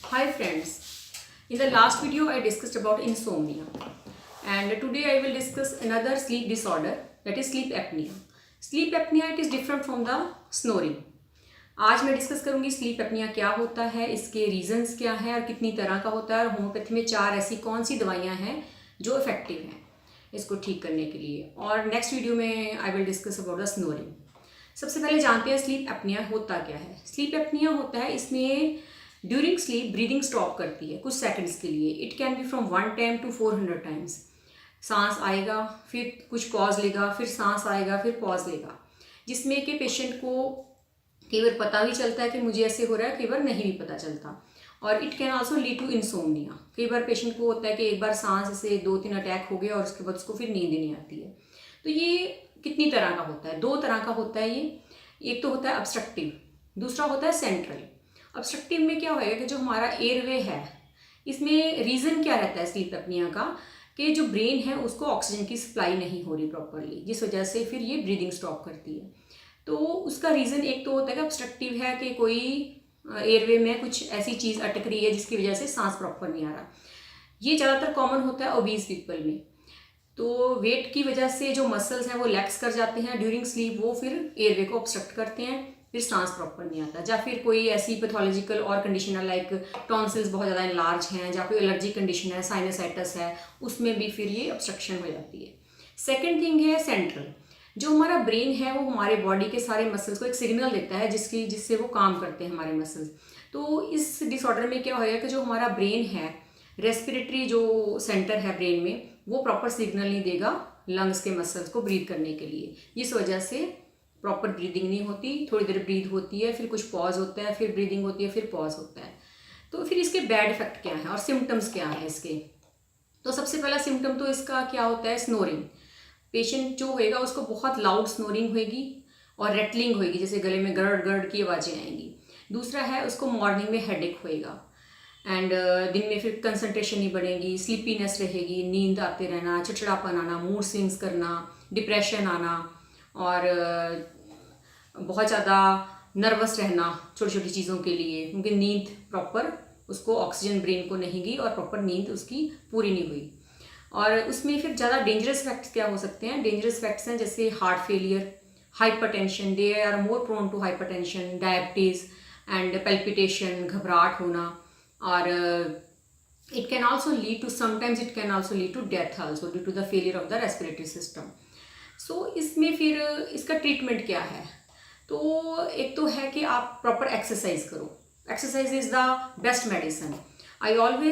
Hi friends, in the last video I discussed about insomnia and today I will discuss another sleep disorder, that is sleep apnea. Sleep apnea, it is different from the snoring. आज मैं discuss करूंगी sleep apnoea क्या होता है, इसके reasons क्या है और कितनी तरह का होता है और होम्योपैथी में 4 ऐसी कौन सी दवाइयाँ हैं जो इफेक्टिव हैं इसको ठीक करने के लिए। और नेक्स्ट वीडियो में I will discuss about the snoring. सबसे पहले जानते हैं स्लीप एपनिया होता क्या है। स्लीप एपनिया होता है, इसमें ड्यूरिंग स्लीप ब्रीदिंग स्टॉप करती है कुछ सेकंड्स के लिए। It can be from 1 time to 400 times. सांस आएगा, फिर कुछ पॉज लेगा, फिर सांस आएगा, फिर पॉज लेगा, जिसमें कि पेशेंट को कई बार पता भी चलता है कि मुझे ऐसे हो रहा है, कई बार नहीं भी पता चलता। और it can also lead to insomnia. कई बार पेशेंट को होता है कि एक बार सांस से 2-3 अटैक हो गया और उसके बाद उसको फिर नींद ही नहीं आती है। तो ये कितनी तरह का होता है? 2 तरह का होता है ये। एक तो होता है ऑब्स्ट्रक्टिव, दूसरा होता है सेंट्रल। ऑब्स्ट्रक्टिव में क्या होएगा कि जो हमारा एयरवे है, इसमें रीज़न क्या रहता है स्लीप एपनिया का कि जो ब्रेन है उसको ऑक्सीजन की सप्लाई नहीं हो रही प्रॉपरली, जिस वजह से फिर ये ब्रीदिंग स्टॉप करती है। तो उसका रीज़न एक तो होता है कि ऑब्स्ट्रक्टिव है कि कोई एयरवे में कुछ ऐसी चीज़ अटक रही है जिसकी वजह से सांस प्रॉपर नहीं आ रहा। ये ज़्यादातर कॉमन होता है ओबीज पीपल में। तो वेट की वजह से जो मसल्स हैं वो लैक्स कर जाते हैं ड्यूरिंग स्लीप, वो फिर एयरवे को ऑब्स्ट्रक्ट करते हैं, फिर सांस प्रॉपर नहीं आता। या फिर कोई ऐसी पैथोलॉजिकल और कंडीशन है लाइक टॉन्सिल्स बहुत ज़्यादा लार्ज हैं, या कोई एलर्जी कंडीशन है, साइनसाइटिस है, उसमें भी फिर ये ऑब्स्ट्रक्शन हो जाती है। सेकेंड थिंग है सेंट्रल। जो हमारा ब्रेन है वो हमारे बॉडी के सारे मसल्स को एक सिग्नल देता है जिससे वो काम करते हैं हमारे मसल्स। तो इस डिसऑर्डर में क्या होगा कि जो हमारा ब्रेन है, रेस्पिरेटरी जो सेंटर है ब्रेन में, वो प्रॉपर सिग्नल नहीं देगा लंग्स के मसल्स को ब्रीथ करने के लिए। इस वजह से प्रॉपर ब्रीदिंग नहीं होती, थोड़ी देर ब्रीथ होती है, फिर कुछ पॉज होता है, फिर ब्रीदिंग होती है, फिर पॉज होता है। तो फिर इसके बैड इफेक्ट क्या है और सिम्टम्स क्या है इसके? तो सबसे पहला सिम्टम तो इसका क्या होता है, स्नोरिंग। पेशेंट जो होएगा उसको बहुत लाउड स्नोरिंग होएगी और रेटलिंग होएगी, जैसे गले में गड़ गड़ की आवाज़ें आएंगी। दूसरा है उसको मॉर्निंग में हेडेक होएगा एंड दिन में फिर कंसंट्रेशन नहीं बढ़ेगी, स्लीपीनेस रहेगी, नींद आते रहना, चिड़चिड़ापन आना, मूड स्विंग्स करना, डिप्रेशन आना और बहुत ज़्यादा नर्वस रहना छोटी छोटी चीज़ों के लिए, क्योंकि नींद प्रॉपर उसको ऑक्सीजन ब्रेन को नहीं गई और प्रॉपर नींद उसकी पूरी नहीं हुई। और उसमें फिर ज़्यादा डेंजरस फैक्ट्स क्या हो सकते हैं? डेंजरस फैक्ट्स हैं जैसे heart failure, hypertension, they are more prone to hypertension, diabetes and palpitation, घबराहट होना। और it can also lead to sometimes it can also lead to death also due to the failure of the respiratory system. So इसमें फिर इसका treatment क्या है? तो एक तो है कि आप प्रॉपर एक्सरसाइज करो। Exercise is the best medicine.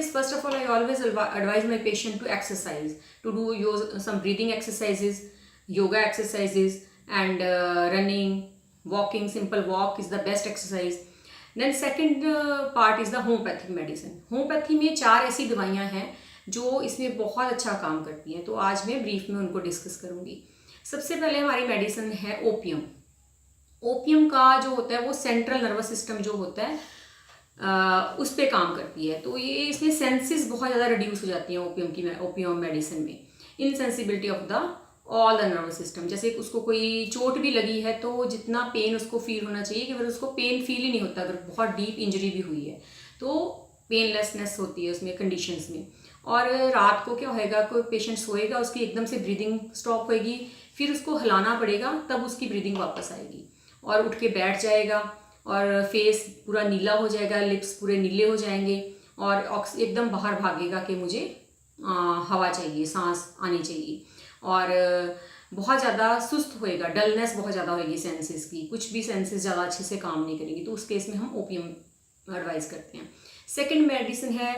First of all, I always advise my patient to exercise, to do some breathing exercises, yoga exercises, and running, walking. Simple walk is the best exercise. Then second part is the homeopathic medicine. Homeopathy में 4 ऐसी दवाइयाँ हैं जो इसमें बहुत अच्छा काम करती हैं, तो आज मैं ब्रीफ में उनको डिस्कस करूँगी। सबसे पहले हमारी मेडिसिन है ओपियम। ओपियम का जो होता है वो सेंट्रल नर्वस सिस्टम जो होता है उस पर काम करती है। तो ये इसमें सेंसेस बहुत ज़्यादा रिड्यूस हो जाती हैं ओपियम मेडिसिन में। Insensibility of the all the nervous system. जैसे उसको कोई चोट भी लगी है तो जितना पेन उसको फील होना चाहिए, कि अगर उसको पेन फील ही नहीं होता, अगर बहुत डीप इंजरी भी हुई है तो पेनलेसनेस होती है उसमें कंडीशंस में। और रात को क्या होएगा, कोई पेशेंट सोएगा, उसकी एकदम से ब्रीदिंग स्टॉप होएगी, फिर उसको हिलाना पड़ेगा, तब उसकी ब्रीदिंग वापस आएगी। और उठ के बैठ जाएगा और फेस पूरा नीला हो जाएगा, लिप्स पूरे नीले हो जाएंगे और एकदम बाहर भागेगा कि मुझे हवा चाहिए, सांस आनी चाहिए। और बहुत ज़्यादा सुस्त होएगा, डलनेस बहुत ज़्यादा होएगी सेंसेस की, कुछ भी सेंसेस ज़्यादा अच्छे से काम नहीं करेंगी। तो उस केस में हम ओपियम एडवाइस करते हैं। सेकेंड मेडिसिन है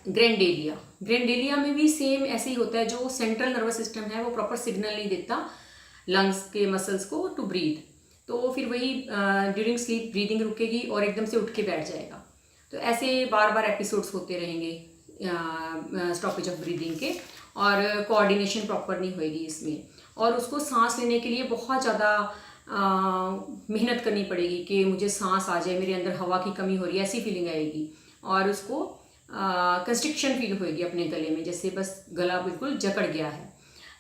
ग्रेंडेलिया। ग्रेंडेलिया में भी सेम ऐसे ही होता है, जो सेंट्रल नर्वस सिस्टम है वो प्रॉपर सिग्नल नहीं देता लंग्स के मसल्स को टू ब्रीथ। तो फिर वही ड्यूरिंग स्लीप ब्रीदिंग रुकेगी और एकदम से उठ के बैठ जाएगा। तो ऐसे बार बार एपिसोड्स होते रहेंगे स्टॉपेज ऑफ ब्रीदिंग के, और कोऑर्डिनेशन प्रॉपर नहीं होएगी इसमें। और उसको सांस लेने के लिए बहुत ज़्यादा मेहनत करनी पड़ेगी कि मुझे सांस आ जाए, मेरे अंदर हवा की कमी हो रही है, ऐसी फीलिंग आएगी। और उसको कंस्ट्रिक्शन फील होएगी अपने गले में, जैसे बस गला बिल्कुल जकड़ गया है।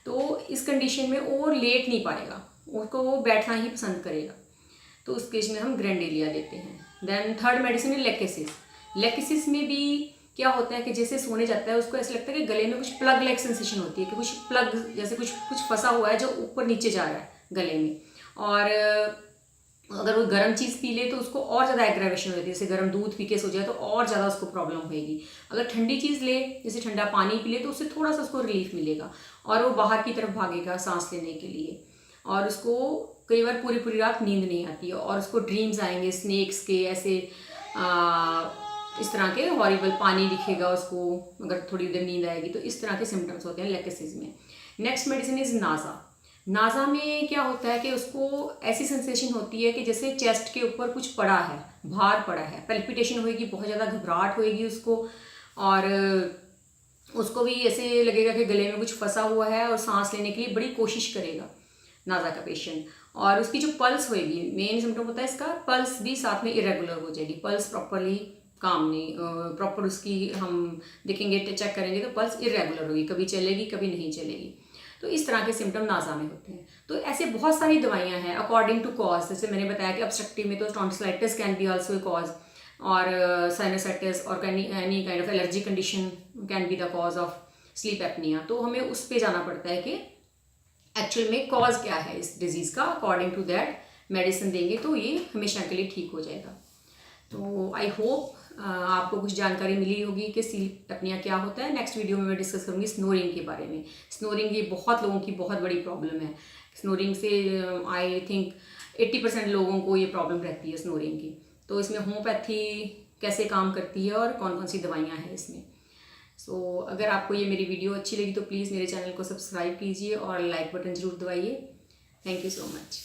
तो इस कंडीशन में और लेट नहीं पाएगा, उसको वो बैठना ही पसंद करेगा। तो उस केस में हम ग्रेंडेलिया देते हैं। देन थर्ड मेडिसिन है लेकेसिस। लेकिसिस में भी क्या होता है कि जैसे सोने जाता है उसको ऐसा लगता है कि गले में कुछ प्लग लाइक सेंसेशन होती है कि कुछ प्लग जैसे कुछ फंसा हुआ है जो ऊपर नीचे जा रहा है गले में। और अगर वो गर्म चीज़ पी ले तो उसको और ज़्यादा एग्रेवेशन हो जाती है, जैसे गर्म दूध पी के सो जाए तो और ज़्यादा उसको प्रॉब्लम होगी। अगर ठंडी चीज़ ले जैसे ठंडा पानी पी ले तो उससे थोड़ा सा उसको रिलीफ मिलेगा और वो बाहर की तरफ भागेगा सांस लेने के लिए। और उसको कई बार पूरी पूरी रात नींद नहीं आती है और उसको ड्रीम्स आएंगे स्नेक्स के, ऐसे इस तरह के हॉरिबल, पानी दिखेगा उसको अगर थोड़ी देर नींद आएगी तो इस तरह के सिम्टम्स होते हैं लेकेसिस में। नेक्स्ट मेडिसिन इज़ नाज़ा। नाज़ा में क्या होता है कि उसको ऐसी सेंसेशन होती है कि जैसे चेस्ट के ऊपर कुछ पड़ा है, भार पड़ा है, पेल्पिटेशन होएगी, बहुत ज़्यादा घबराहट होएगी उसको, और उसको भी ऐसे लगेगा कि गले में कुछ फंसा हुआ है और सांस लेने के लिए बड़ी कोशिश करेगा नाज़ा का पेशेंट। और उसकी जो पल्स होएगी, मेन सिम्टम होता है इसका, पल्स भी साथ में इरेगुलर हो जाएगी, पल्स प्रॉपरली काम नहीं, प्रॉपर उसकी हम देखेंगे चेक करेंगे तो पल्स इरेगुलर होगी, कभी चलेगी कभी नहीं चलेगी। तो इस तरह के सिम्टम नाज़ा में होते हैं। तो ऐसे बहुत सारी दवाइयाँ हैं अकॉर्डिंग टू कॉज, जैसे मैंने बताया कि ऑब्स्ट्रक्टिव में तो tonsillitis can be also a cause, और साइनसाइटिस और any kind of allergy condition can be the cause of sleep apnoea. तो हमें उस पर जाना पड़ता है कि एक्चुअल में कॉज क्या है इस डिजीज़ का, अकॉर्डिंग टू दैट मेडिसिन देंगे तो ये हमेशा के लिए ठीक हो जाएगा। तो आई होप आपको कुछ जानकारी मिली होगी कि स्लीप एपनिया क्या होता है। नेक्स्ट वीडियो में मैं डिस्कस करूँगी स्नोरिंग के बारे में। स्नोरिंग ये बहुत लोगों की बहुत बड़ी प्रॉब्लम है। स्नोरिंग से आई थिंक 80% लोगों को ये प्रॉब्लम रहती है स्नोरिंग की। तो इसमें होम्योपैथी कैसे काम करती है और कौन कौन सी दवाइयाँ हैं इसमें। सो अगर आपको ये मेरी वीडियो अच्छी लगी तो प्लीज़ मेरे चैनल को सब्सक्राइब कीजिए और लाइक बटन ज़रूर दबाइए। Thank you so much.